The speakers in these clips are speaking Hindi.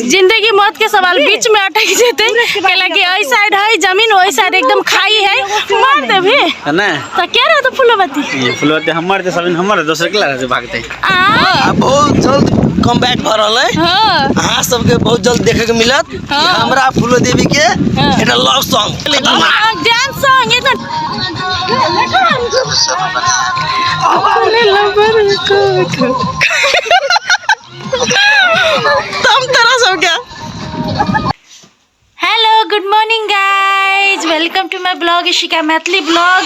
जिंदगी मौत के सवाल बीच में अटक जेते केला के ओई साइड है जमीन ओई साइड एकदम खाई है मार दे भी ना त के रह तो फुलवती ये फुलवती हमर ते सब हमर दोसर के लागे भागते आ बहुत जल्द कम बैक भ रहल है। हां अहाँ सबके बहुत जल्द देखे के मिलत हमरा फूलो देवी के एटा लव सॉन्ग डांस सॉन्ग ये तुम तरह सब क्या। Hello good morning guys welcome to my blog Ishika Maithili blog.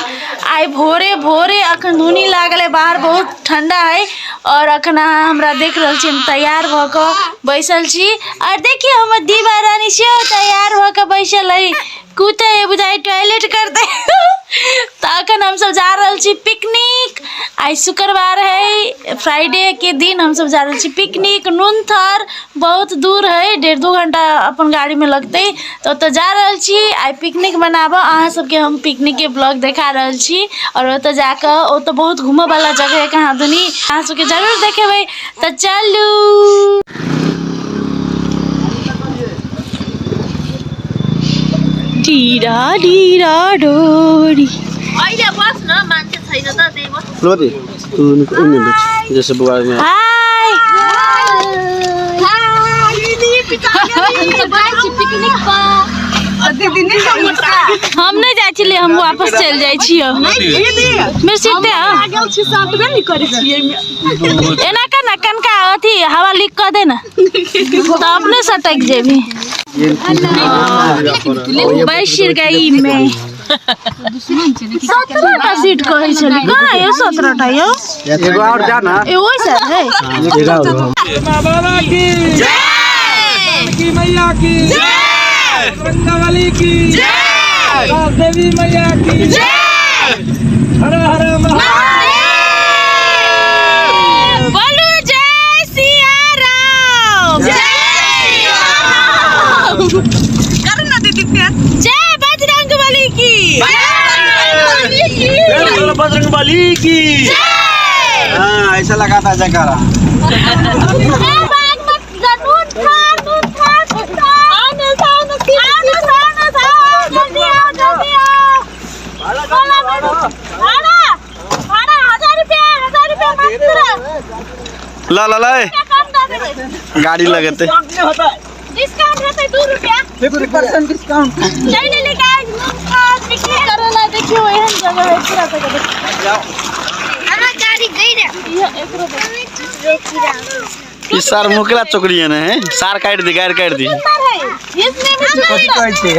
आई भोरे भोरे अखन धुनी लागल है बाहर बहुत ठंडा है और अखन हमरा देख रहल छी तैयार भ के बैसल छी और देखिए हमर दीवा रानी से तैयार भ के बैसल है कुते बुझाई टॉयलेट करते तो अखन हम सब जा रहल छी पिकनिक। आज शुक्रवार है फ्राइडे के दिन हम सब जा रहल छी पिकनिक नुनथर बहुत दूर है 1.5-2 घंटा अपन गाड़ी में लगते तो जा रहल छी आई पिकनिक मनाबो अहाँ सबके हम पिकनिक के ब्लॉग देखा रहल छी और ओत जाके ओ तो बहुत घूमे वाला जगह है कहाँ दुनी अहाँ सबके जरूर देखेबै तो चलू। डीरा डीरा डोरी अहिले बस न मान्छे छैन त त्यही बस फुलवती तू उन्ने बैठ जैसे बुआ में हाय हाय दीदी पिताजी बाइक पिकनिक पर दीदी नहीं समझता हम नहीं जाय छिले हम वापस चल जाय छियो मेरे सीट पे आ गेल छी साथ में नहीं करे छियै एना का ना कनका अथी हवा लीक कर दे ना तो अपने सटक जेबी बैशिर गई में 17टा सीट कहे छली कहाँ है 17टा यो एगो और जा ना ए ओइ सर है बाबा की जय की मैया की जय रंगवली की जय देवी मैया की जय हर हर महादेव बोलो जय सिया राम जय करो ना दीदी प्यार जय बजरंगबली की जय बजरंगबली की हाँ ऐसा लगा था जयकारा ला ला ला गाड़ी लगते डिस्काउंट रहते 2 रुपया 50% डिस्काउंट नहीं ले गाइस पिकनिक करेला देखियो एहन जगह है पूरा जगह हमरा गाड़ी गई रे ये 1 रुपया इस सार मुकला चोकरिया ने है सार काट दी गार काट दी इसमें भी कथि कहै छै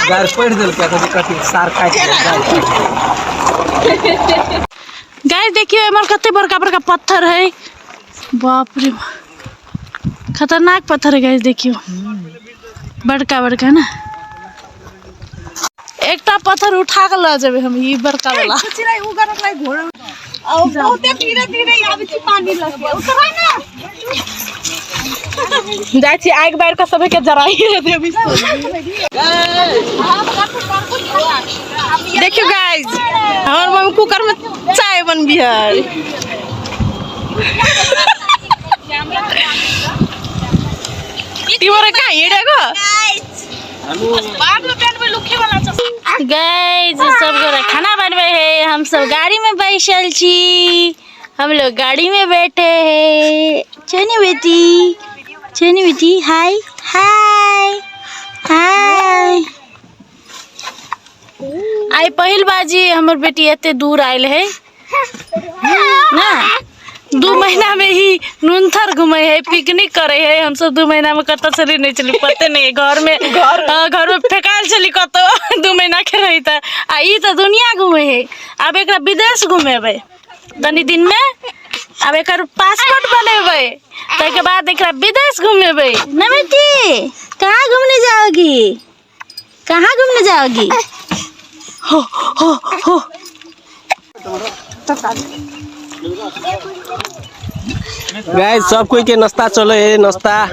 गार पड़ देल के कथि सार काट गाइस देखियो एमर कते बड़का बड़का पत्थर है बाप रे खतरनाक पत्थर है गाइस देखियो बड़का बड़का ना एकटा पत्थर उठा के ल जेबे हम ई बड़का वाला कुचलाई उ गरक लाई घोड़ा आ बहुते धीरे धीरे आबै छी पानी लगे उतर है ना जाय छी आग बाहर का सबे के जराई देबी देखियो गाइस हमर मम्मी कुकर में चाय बन बिहार तिमरे कहाँ हिँडेको गाइस सब खाना बनवे है हम सब गाड़ी में बैठल छी हम लोग गाड़ी में बैठे हैं चनी बेटी हाय हाय हाय आई पहिल बाजी हमर बेटी एते दूर आयल है ना 2 महीना में ही नुनथर घूमे है पिकनिक करे है हम सब 2 महीना में कत चली नहीं चली पते नहीं घर में फेकाल चली कत 2 महीना के रही था आ ई तो दुनिया घूमे है अब एक विदेश घूमेबे तनी दिन में अब एक पासपोर्ट बनेबे तो के बाद एक विदेश घूमेबे ना बेटी कहाँ घूमने जाओगी हो गाइस सब कोई के नाश्ता चले है नाश्ता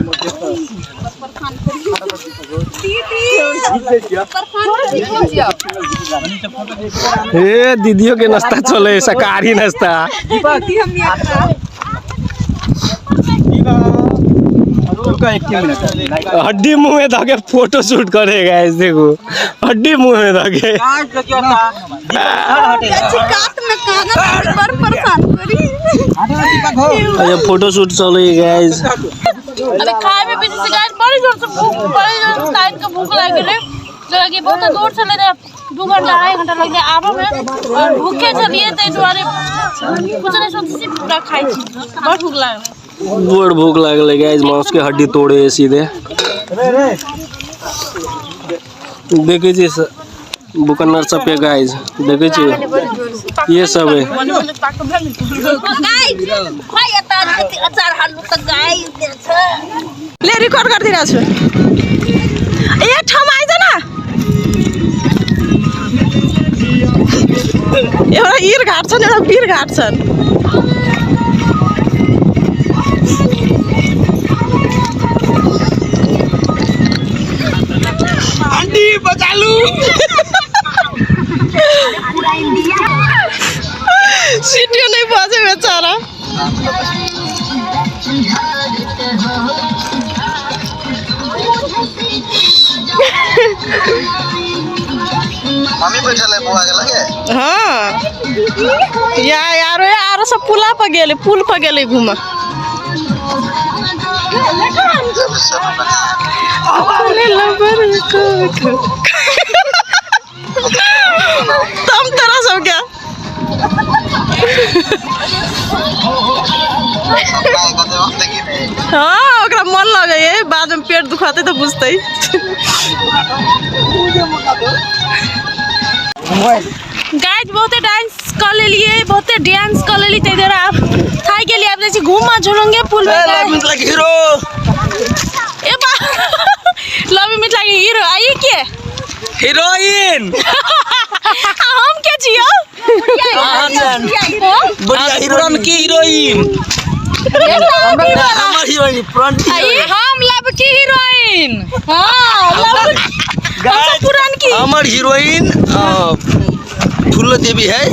दीदियों के नाश्ता चले शाकाहारी नाश्ता हड्डी मुंह में धागे फोटो शूट करेगा इस देखो हड्डी मुंह में धागे फोटो शूट चल रही है गाइस। अरे खाए में पीछे से गाइस बड़ी जोर से भूख लग गई तो लगी बहुत दूर से ले 2 घंटा 2.5 घंटा लग गया आबो में और भूखे चलिए ते द्वारे कुछ नहीं सोची पूरा खाई छी बहुत भूख लागल बड़ भूख लागल गाइस मांस के हड्डी तोड़े है सीधे देखे जी बुकनर सब पे गाइस देखे जी ये सब है ले रिकॉर्ड कर दिरा छ ए ठम आइ जा ना एउटा ईर घाट छन् एउटा वीर घाट छन् आंटी बचालू सीटियो नहीं बजे बेचारा मम्मी बैठल है बुआ के लगे हाँ यारो सब पुला पर गेले पुल पर गेले घूम तुम तरह सब क्या हाँ ओकरा मन लगे है बाद में पेट दुखाते तो बुझते गाइस बहुते डांस कर लेलिए बहुते डांस कर लेली ते देर आप खाई के लिए आप जैसे घूमा झूलेंगे पुल में मतलब हीरो ए बा लव में लगे हीरो आई के हीरोइन हम के जियो बढ़िया हीरोइन की हीरोइन हमार हीरोइन फ्रंट हम लव की हीरोइन हां लव पुरान की हमार हीरोइन फूलो देवी है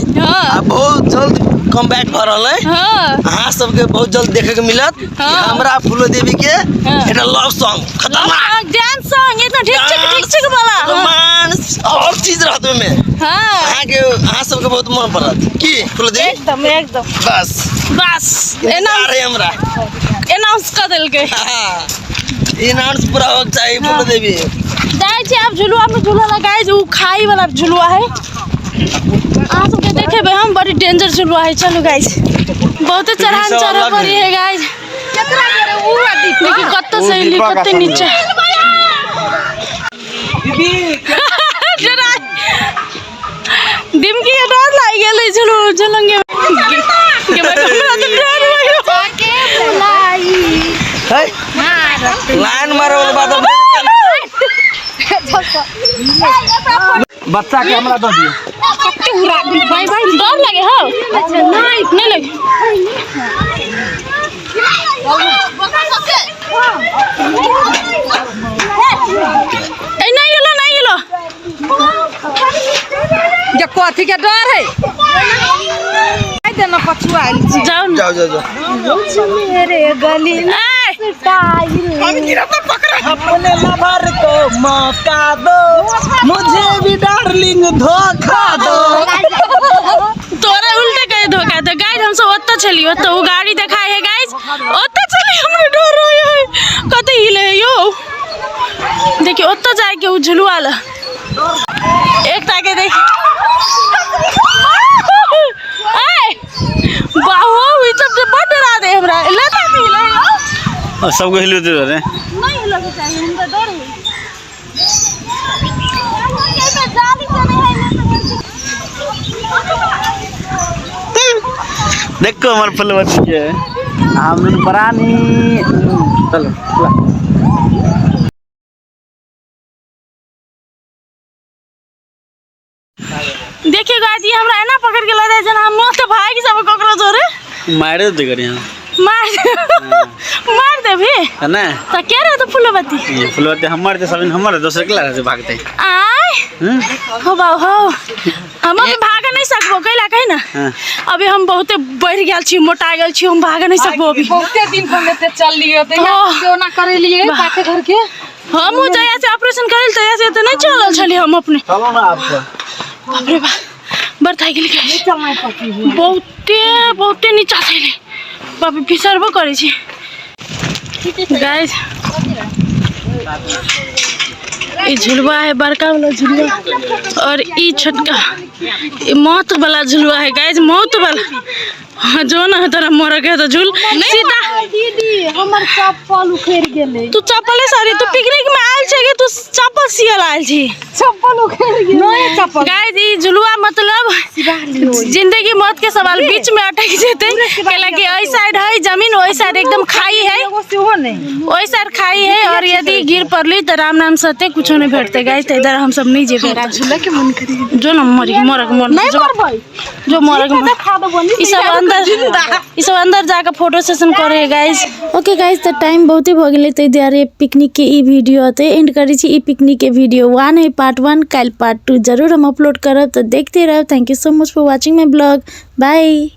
बहुत जल्द कम बैक कर रहा है हाँ सबके बहुत जल्द देखे के मिलत हमरा फूलो देवी के एटा लव सॉन्ग खतरनाक डांस सॉन्ग इतना ठीक वाला रोमांस और चीज रहत में हां के हां सबके बहुत मन पड़त की फूलो देवी एकदम बस अरे हमरा अनाउंस कर देल के हां अनाउंस पूरा हो चाहिए फूलो देवी जाय छी आप झुलुआ में झूला लगाए जो खाई वाला झुलुआ है आ सबके देखे बे हम बड़ी डेंजर झुलुआ है चलो गाइस बहुत चढ़ान चढ़ पड़ी है गाइस केकरा करे उ देखी कत्ते से ली कत्ते नीचे डिमकी के डर लाग गेलै झुलुंगे के मैं हमरा तो डर लगे के बुलाई लाइन मारे वाला बात बच्चा के हमरा दो दियो भाई डर लगे हो अच्छा नहीं लगे नहीं लो जे कथी के डर है देना पछुआ जाओ मेरे गली अपने लवर को मौका दो मुझे भी डार्लिंग धोखा दो तोरे उल्टे कहे धोखा दो गाइस हम सब ओत्ता चली ओत्ता वो गाड़ी दिखाई है गाइस ओत्ता चली हमरे डर रही है कते हिले यो देखिए ओत्ता जाए के उ झुलुआ ला एक ताके देख ए बाहो ई सब से बड़ डरा दे हमरा लता हिले और सबको हिलो दे रहे नहीं हिलो के चाहिए हमका डर है देखो हमारे फलवती के हम परानी चलो देखिए गाइस ये हमरा एना पकड़ के ले जाए जना हम तो भाई सब ककरो जोरे मारे दे कर यहाँ मार दे भी है ना तो क्या रहा तो फूलबत्ती ये फुलवती हमर ते सब हमर दोसर के लागे से भागते आय हो बाऊ हो हम अभी भाग नहीं सकबो कैला कहीं ना अभी हम बहुते बढ़ गेल छी मोटा गेल छी हम भाग नहीं सकबो अभी बहुते दिन हम लेते चल लिए तो क्यों ना करे लिए पाके घर के हम जया से ऑपरेशन करेल तया से तो नहीं चलल छली हम अपने चलो ना आपको बाप रे बाप बड़ थाकि गेल बहुते नीचा थैले बाप फिसरबो करे छी गाइस ये झुलवा है बड़का वाला झुलवा और ये छोटका मौत वाला झुलवा है गाइस मौत वाला जो ना तोरा मोर के तो झूल सीधा दीदी हमर चप्पल उखेड़ गेले तू चप्पल सारी तू पिकनिक में आयल छे कि तू चप्पल सियल आयल छी चप्पल उखेड़ गेले नया चप्पल गाइस ये झुलवा मतलब जिंदगी मौत के सवाल बीच में अटक जेते केला कि ओई साइड है जमीन ओई साइड एकदम खाई है ओई साइड खाई है और यदि गिर पड़ली तो राम नाम सते कुछ नहीं भेटते गाइस तो इधर हम सब नहीं जेबे झूला के मन करी जो न मरक मन नहीं मर भाई जो मरक खा दो बनी ई सब अंदर जाकर फोटो सेशन करे गाइस ओके गाइस त टाइम बहुते भ गेले तै दुआरे पिकनिक के ई वीडियो ते एंड करै छी ई पिकनिक के वीडियो 1 है पार्ट 1 काल पार्ट 2 जरूर हम अपलोड करब तो देखते रहो thank you so much for watching my blog bye.